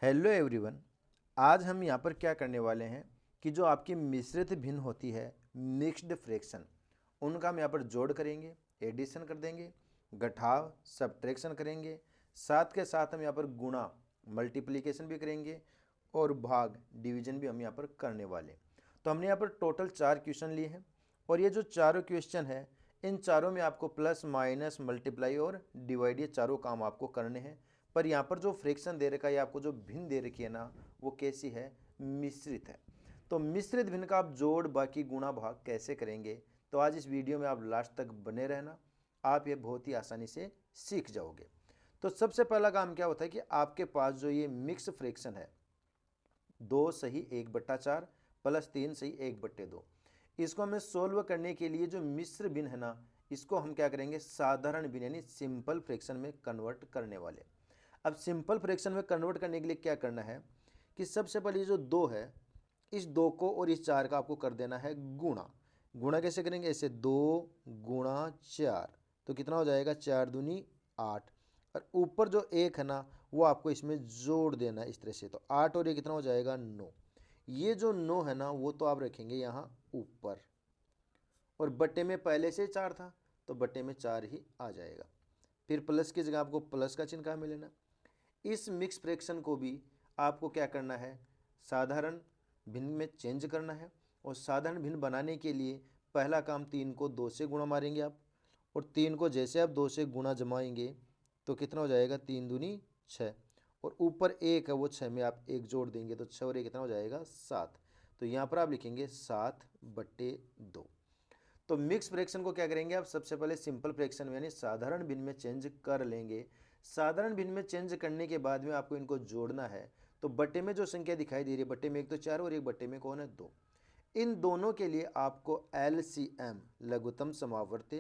Hello everyone. आज हम यहाँ पर क्या करने वाले हैं कि जो आपकी मिश्रित भिन्न होती है मिक्स्ड फ्रैक्शन, उनका हम यहाँ पर जोड़ करेंगे, एडिशन कर देंगे, घटाव सब्ट्रैक्शन करेंगे, साथ के साथ हम यहाँ पर गुणा मल्टीप्लिकेशन भी करेंगे और भाग डिवीजन भी हम यहाँ पर करने वाले। तो हमने यहाँ पर टोटल 4 क्वेश्चन लिए हैं और ये जो चारों क्वेश्चन है इन चारों में आपको प्लस माइनस मल्टीप्लाई और डिवाइड ये चारों काम आपको करने हैं। पर यहाँ पर जो फ्रैक्शन दे रखा है, आपको जो भिन्न दे रखी है ना, वो कैसी है? मिश्रित है। तो मिश्रित भिन्न का आप जोड़ बाकी गुणा भाग कैसे करेंगे, तो आज इस वीडियो में आप लास्ट तक बने रहना, आप ये बहुत ही आसानी से सीख जाओगे। तो सबसे पहला काम क्या होता है कि आपके पास जो ये मिक्स फ्रैक्शन है 2 सही 1/4 प्लस 3 सही 1/2, इसको हमें सोल्व करने के लिए जो मिश्र भिन्न है ना, इसको हम क्या करेंगे? साधारण भिन्न यानी सिंपल फ्रैक्शन में कन्वर्ट करने वाले। अब सिंपल फ्रैक्शन में कन्वर्ट करने के लिए क्या करना है कि सबसे पहले जो 2 है, इस 2 को और इस 4 का आपको कर देना है गुणा। गुणा कैसे करेंगे? ऐसे 2 गुणा 4, तो कितना हो जाएगा? 4 दूनी 8। और ऊपर जो 1 है ना, वो आपको इसमें जोड़ देना है इस तरह से। तो 8 और ये कितना हो जाएगा? 9। ये जो 9 है ना, वो तो आप रखेंगे यहाँ ऊपर, और बट्टे में पहले से 4 था तो बट्टे में 4 ही आ जाएगा। फिर प्लस की जगह आपको प्लस का चिन्ह कहाँ मिलेना? इस मिक्स फ्रैक्शन को भी आपको क्या करना है? साधारण भिन्न में चेंज करना है। और साधारण भिन्न बनाने के लिए पहला काम 3 को 2 से गुणा मारेंगे आप, और 3 को जैसे आप 2 से गुणा जमाएंगे तो कितना हो जाएगा? 3 दूनी 6, और ऊपर 1 है वो 6 में आप 1 जोड़ देंगे तो 6 और 1 कितना हो जाएगा? 7। तो यहाँ पर आप लिखेंगे 7/2। तो मिक्स फ्रैक्शन को क्या करेंगे आप? सबसे पहले सिंपल फ्रैक्शन में यानी साधारण भिन्न में चेंज कर लेंगे। साधारण भिन्न में चेंज करने के बाद में आपको इनको जोड़ना है। तो बट्टे में जो संख्या दिखाई दे रही है, बट्टे में 1 तो 4 और एक बट्टे में कौन है? 2। इन दोनों के लिए आपको LCM लघुत्तम समावर्ती,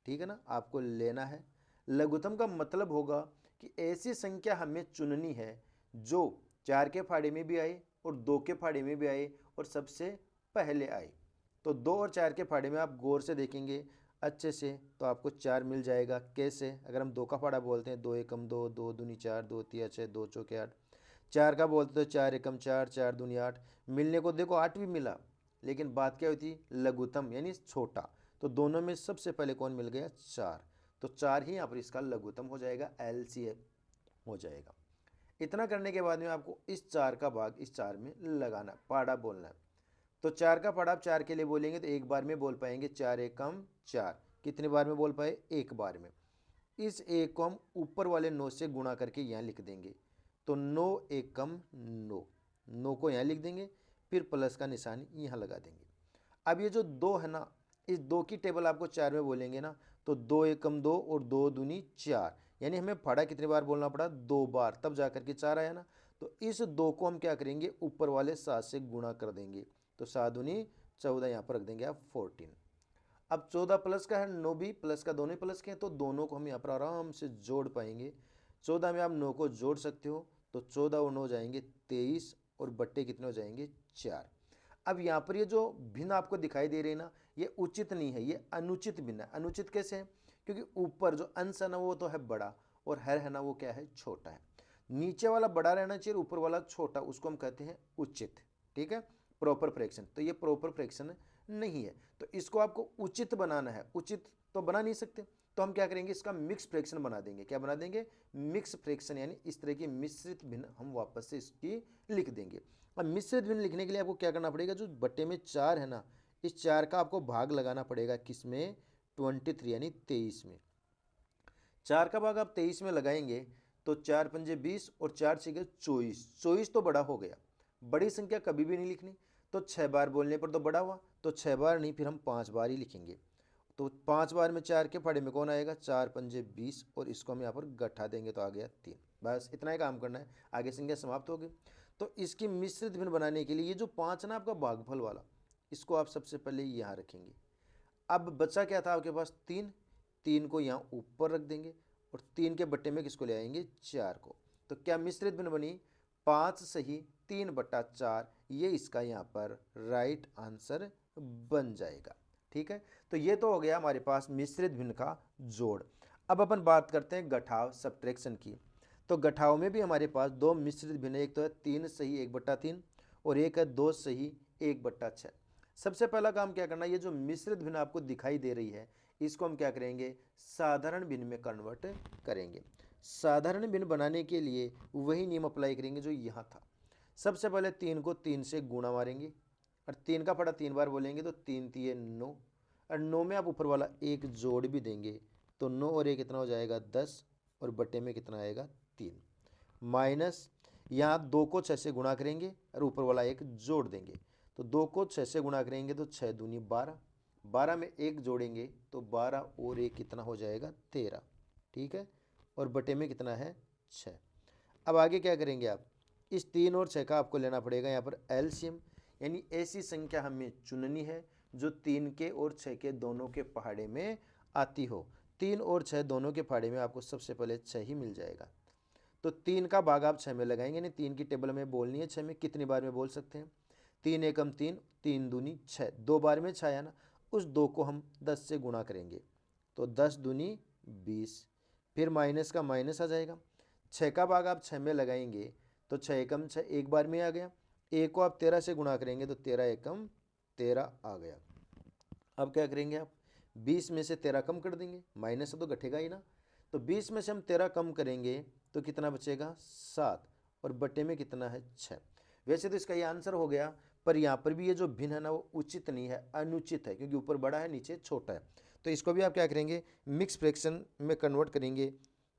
ठीक है ना, आपको लेना है। लघुत्तम का मतलब होगा कि ऐसी संख्या हमें चुननी है जो 4 के फाड़े में भी आए और 2 के फाड़े में भी आए और सबसे पहले आए। तो 2 और 4 के फाड़े में आप गौर से देखेंगे अच्छे से तो आपको 4 मिल जाएगा। कैसे? अगर हम 2 का फाड़ा बोलते हैं 2 एकम 2, 2 दूनी 4, 2 तिया 6, 2 चौके 8। 4 का बोलते तो 4 एकम 4, 4 दूनी 8। मिलने को देखो 8 भी मिला, लेकिन बात क्या हुई थी? लघुत्तम यानी छोटा। तो दोनों में सबसे पहले कौन मिल गया? 4। तो 4 ही यहाँ पर इसका लघुत्तम हो जाएगा, LCM हो जाएगा। इतना करने के बाद में आपको इस 4 का भाग इस 4 में लगाना, पाड़ा बोलना है। तो 4 का पढ़ा आप 4 के लिए बोलेंगे तो एक बार में बोल पाएंगे 4 एकम 4। कितने बार में बोल पाए? एक बार में। इस 1 को हम ऊपर वाले 9 से गुणा करके यहाँ लिख देंगे। तो 9 एकम 9, 9 को यहाँ लिख देंगे, फिर प्लस का निशान यहाँ लगा देंगे। अब ये जो 2 है ना, इस 2 की टेबल आपको 4 में बोलेंगे ना, तो 2 एकम 2 और 2 दूनी 4, यानी हमें पढ़ा कितनी बार बोलना पड़ा? 2 बार, तब जा करके 4 आया ना। तो इस 2 को हम क्या करेंगे? ऊपर वाले 7 से गुणा कर देंगे। तो 7 दूनी 14, यहाँ पर रख देंगे आप 14। अब 14 प्लस का है, 9 भी प्लस का, दोनों प्लस के हैं, तो दोनों को हम यहाँ पर आराम से जोड़ पाएंगे। 14 में आप 9 को जोड़ सकते हो, तो 14 और 9 हो जाएंगे 23, और बट्टे कितने हो जाएंगे? 4। अब यहाँ पर ये जो भिन्न आपको दिखाई दे रही है ना, ये उचित नहीं है, ये अनुचित भिन्न है। अनुचित कैसे है? क्योंकि ऊपर जो अंश है ना वो तो है बड़ा, और हर है ना वो क्या है? छोटा है। नीचे वाला बड़ा रहना चाहिए, ऊपर वाला छोटा, उसको हम कहते हैं उचित। ठीक है, प्रॉपर फ्रैक्शन। तो ये प्रॉपर फ्रैक्शन नहीं है, तो इसको आपको उचित बनाना है। उचित तो बना नहीं सकते, तो हम क्या करेंगे? इसका मिक्स फ्रैक्शन बना देंगे। क्या बना देंगे? मिक्स फ्रैक्शन, यानी इस तरह की मिश्रित भिन्न हम वापस से इसकी लिख देंगे। अब मिश्रित भिन्न लिखने के लिए आपको क्या करना पड़ेगा? जो बट्टे में 4 है ना, इस 4 का आपको भाग लगाना पड़ेगा किसमें? 23 यानी 23 में। 4 का भाग आप 23 में लगाएंगे तो 4 पंजे 20 और 4 छः 24। 24 तो बड़ा हो गया, बड़ी संख्या कभी भी नहीं लिखनी। तो 6 बार बोलने पर तो बड़ा हुआ, तो 6 बार नहीं, फिर हम 5 बार ही लिखेंगे। तो 5 बार में 4 के फाड़े में कौन आएगा? 4 पंजे 20, और इसको हम यहाँ पर गठा देंगे तो आ गया 3। बस इतना ही काम करना है, आगे संख्या समाप्त हो गई। तो इसकी मिश्रित भिन्न बनाने के लिए ये जो 5 है ना आपका भागफल वाला, इसको आप सबसे पहले यहाँ रखेंगे। अब बचा क्या था आपके पास? 3। 3 को यहाँ ऊपर रख देंगे, और 3 के बट्टे में किसको ले आएंगे? 4 को। तो क्या मिश्रित भिन्न बनी? 5 सही 3/4, ये इसका यहाँ पर राइट आंसर बन जाएगा। ठीक है, तो ये तो हो गया हमारे पास मिश्रित भिन्न का जोड़। अब अपन बात करते हैं घटाव सब्ट्रैक्शन की। तो गठाओं में भी हमारे पास दो मिश्रित भिन्न, एक तो है 3 सही 1/3 और एक है 2 सही 1/6। सबसे पहला काम क्या करना है, ये जो मिश्रित भिन्न आपको दिखाई दे रही है इसको हम क्या करेंगे, साधारण भिन्न में कन्वर्ट करेंगे। साधारण भिन्न बनाने के लिए वही नियम अप्लाई करेंगे जो यहाँ था। सबसे पहले 3 को 3 से गुणा मारेंगे और 3 का पड़ा 3 बार बोलेंगे तो 3 3 9, और 9 में आप ऊपर वाला एक जोड़ भी देंगे तो 9 और 1 कितना हो जाएगा 10, और बटे में कितना आएगा 3, माइनस यहाँ 2 को 6 से गुणा करेंगे और ऊपर वाला एक जोड़ देंगे तो 2 को 6 से गुणा करेंगे तो 6 दूनी 12, 12 में एक जोड़ेंगे तो 12 और 1 कितना हो जाएगा 13, ठीक है, और बटे में कितना है 6। अब आगे क्या करेंगे आप, इस 3 और 6 का आपको लेना पड़ेगा यहाँ पर एलसीएम, यानी ऐसी संख्या हमें चुननी है जो 3 के और 6 के दोनों के पहाड़े में आती हो। 3 और 6 दोनों के पहाड़े में आपको सबसे पहले 6 ही मिल जाएगा। तो 3 का भाग आप 6 में लगाएंगे, यानी 3 की टेबल में बोलनी है 6 में कितनी बार में बोल सकते हैं, 3 एकम 3, 3 दूनी 6, 2 बार में 6 आया ना, उस 2 को हम 10 से गुणा करेंगे तो 10 दूनी 20, फिर माइनस का माइनस आ जाएगा। 6 का भाग आप 6 में लगाएंगे तो 6 एकम 6 एक बार में आ गया, एक को आप 13 से गुणा करेंगे तो 13 एकम 13 आ गया। अब क्या करेंगे आप, 20 में से 13 कम कर देंगे, माइनस तो घटेगा ही ना, तो 20 में से हम 13 कम करेंगे तो कितना बचेगा 7, और बटे में कितना है 6। वैसे तो इसका ये आंसर हो गया, पर यहाँ पर भी ये जो भिन्न है ना वो उचित नहीं है, अनुचित है, क्योंकि ऊपर बड़ा है नीचे छोटा है। तो इसको भी आप क्या करेंगे, मिक्स फ्रैक्शन में कन्वर्ट करेंगे।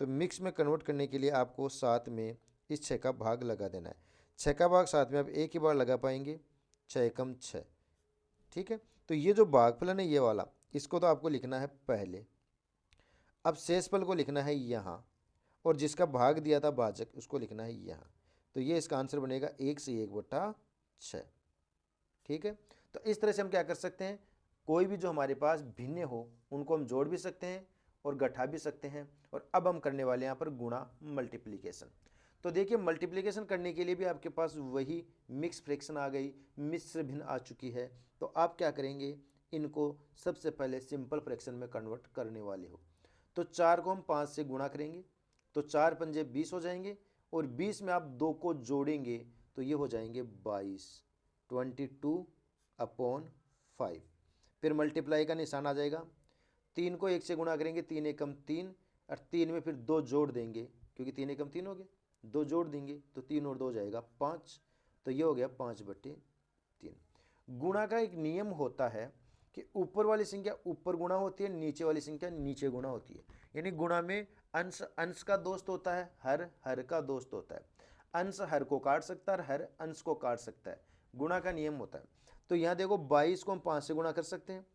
तो मिक्स में कन्वर्ट करने के लिए आपको 7 में इस 6 का भाग लगा देना है। 6 का भाग 7 में आप एक ही बार लगा पाएंगे, 6 एकम 6, ठीक है। तो ये जो भागफलन है ये वाला, इसको तो आपको लिखना है पहले, अब शेषफल को लिखना है यहाँ, और जिसका भाग दिया था भाजक उसको लिखना है यहाँ। तो ये इसका आंसर बनेगा 1 से 1/6, ठीक है। तो इस तरह से हम क्या कर सकते हैं, कोई भी जो हमारे पास भिन्न हो उनको हम जोड़ भी सकते हैं और घटा भी सकते हैं। और अब हम करने वाले हैं यहाँ पर गुणा, मल्टीप्लिकेशन। तो देखिए मल्टीप्लिकेशन करने के लिए भी आपके पास वही मिक्स फ्रैक्शन आ गई, मिश्र भिन्न आ चुकी है। तो आप क्या करेंगे, इनको सबसे पहले सिंपल फ्रैक्शन में कन्वर्ट करने वाले हो। तो 4 को हम 5 से गुणा करेंगे तो 4 पंजे 20 हो जाएंगे, और 20 में आप 2 को जोड़ेंगे तो ये हो जाएंगे 22, 22/5। फिर मल्टीप्लाई का निशान आ जाएगा, 3 को 1 से गुणा करेंगे, 3 एकम 3, और 3 में फिर 2 जोड़ देंगे क्योंकि 3 एकम 3 हो गया, 2 जोड़ देंगे तो 3 और 2 हो जाएगा 5, तो ये हो गया 5/3। गुणा का एक नियम होता है कि ऊपर वाली संख्या ऊपर गुणा होती है, नीचे वाली संख्या नीचे गुणा होती है। यानी गुणा में अंश अंश का दोस्त होता है, हर हर का दोस्त होता है। अंश हर को काट सकता है और हर अंश को काट सकता है, गुणा का नियम होता है। तो यहाँ देखो 22 को हम 5 से गुणा कर सकते हैं,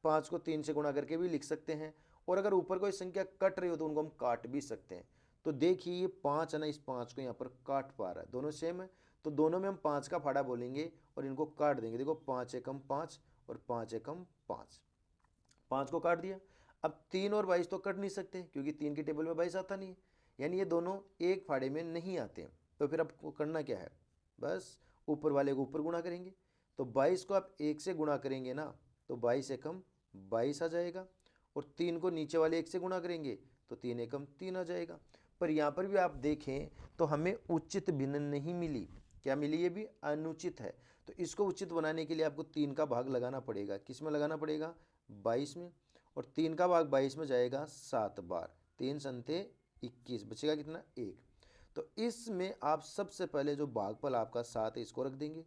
5 को 3 से गुणा करके भी लिख सकते हैं, और अगर ऊपर कोई संख्या कट रही हो तो उनको हम काट भी सकते हैं। तो देखिए ये 5 है ना, इस 5 को यहाँ पर काट पा रहा है, दोनों सेम है, तो दोनों में हम 5 का फाड़ा बोलेंगे और इनको काट देंगे। देखो 5 एकम 5 और 5 एकम 5, 5 को काट दिया। अब 3 और 22 तो कट नहीं सकते क्योंकि 3 की टेबल में 22 आता नहीं है, यानी ये दोनों एक फाड़े में नहीं आते हैं। तो फिर आपको करना क्या है, बस ऊपर वाले को ऊपर गुणा करेंगे। तो 22 को आप 1 से गुणा करेंगे ना तो 22 एकम 22 आ जाएगा, और 3 को नीचे वाले 1 से गुणा करेंगे तो 3 एकम 3 आ जाएगा। पर यहाँ पर भी आप देखें तो हमें उचित भिन्न नहीं मिली, क्या मिली, ये भी अनुचित है। तो इसको उचित बनाने के लिए आपको 3 का भाग लगाना पड़ेगा, किस में लगाना पड़ेगा, 22 में, और 3 का भाग 22 में जाएगा 7 बार, 3 संते 21, बचेगा कितना 1। तो इसमें आप सबसे पहले जो भागफल आपका 7 है इसको रख देंगे,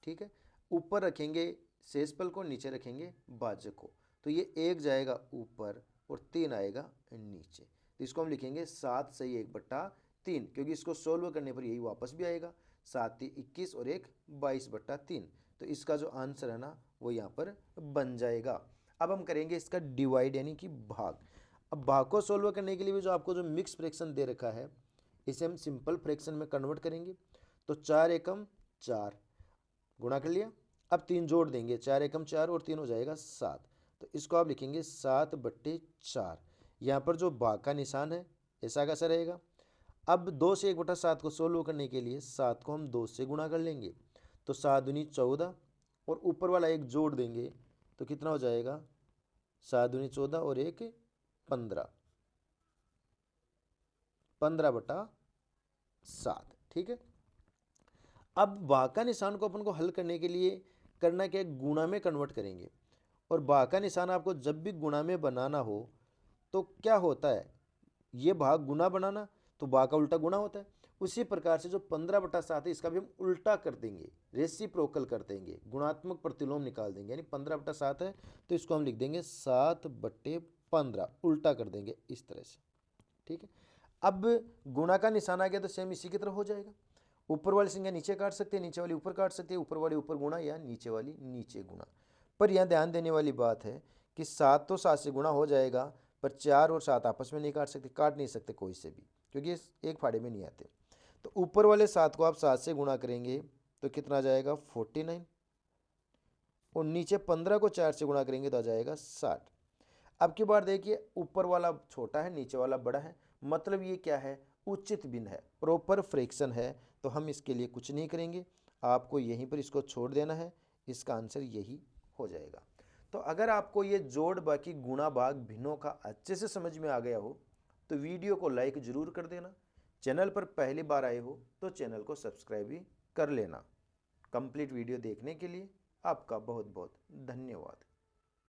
ठीक है, ऊपर रखेंगे शेषफल को, नीचे रखेंगे भाजक को। तो ये 1 जाएगा ऊपर और 3 आएगा नीचे, तो इसको हम लिखेंगे 7 सही 1/3, क्योंकि इसको सोल्व करने पर यही वापस भी आएगा, 7 21 और 1 22/3। तो इसका जो आंसर है ना वो यहाँ पर बन जाएगा। अब हम करेंगे इसका डिवाइड यानी कि भाग। अब भाग को सोल्व करने के लिए भी जो आपको जो मिक्स फ्रैक्शन दे रखा है इसे हम सिंपल फ्रैक्शन में कन्वर्ट करेंगे। तो 4 एकम 4 गुणा कर लिया, अब 3 जोड़ देंगे, 4 एकम 4 और 3 हो जाएगा 7। तो इसको आप लिखेंगे 7/4। यहाँ पर जो भाग का निशान है ऐसा कैसा रहेगा। अब 2 से 1/7 को सोल्व करने के लिए 7 को हम 2 से गुणा कर लेंगे, तो 7 दूनी 14, और ऊपर वाला एक जोड़ देंगे तो कितना हो जाएगा, 7 दूनी 14 और 1 15, 15/7। ठीक है। अब भाग का निशान को अपन को हल करने के लिए करना क्या है, गुणा में कन्वर्ट करेंगे। और भाग का निशान आपको जब भी गुणा में बनाना हो तो क्या होता है, ये भाग गुना बनाना, तो भाग का उल्टा गुना होता है। उसी प्रकार से जो 15/7 है इसका भी हम उल्टा कर देंगे, रेसिप्रोकल कर देंगे, गुणात्मक प्रतिलोम निकाल देंगे। यानी 15/7 है तो इसको हम लिख देंगे 7/15, उल्टा कर देंगे इस तरह से। ठीक है। अब गुणा का निशान आ गया तो सेम इसी की तरह हो जाएगा। ऊपर वाली संख्या नीचे काट सकते हैं, नीचे वाली ऊपर काट सकते हैं, ऊपर वाली ऊपर गुणा या नीचे वाली नीचे गुणा। पर यहाँ ध्यान देने वाली बात है कि 7 तो 7 से गुणा हो जाएगा, पर 4 और 7 आपस में नहीं काट नहीं सकते कोई से भी, क्योंकि एक फाड़े में नहीं आते। तो ऊपर वाले 7 को आप 7 से गुणा करेंगे तो कितना आ जाएगा 49, और नीचे 15 को 4 से गुणा करेंगे तो आ जाएगा 60। अब की बार देखिए, ऊपर वाला छोटा है, नीचे वाला बड़ा है, मतलब ये क्या है, उचित भिन्न है, प्रॉपर फ्रैक्शन है। तो हम इसके लिए कुछ नहीं करेंगे, आपको यहीं पर इसको छोड़ देना है, इसका आंसर यही हो जाएगा। तो अगर आपको ये जोड़ बाकी गुणा भाग भिन्नों का अच्छे से समझ में आ गया हो तो वीडियो को लाइक जरूर कर देना। चैनल पर पहली बार आए हो तो चैनल को सब्सक्राइब भी कर लेना। कंप्लीट वीडियो देखने के लिए आपका बहुत बहुत धन्यवाद।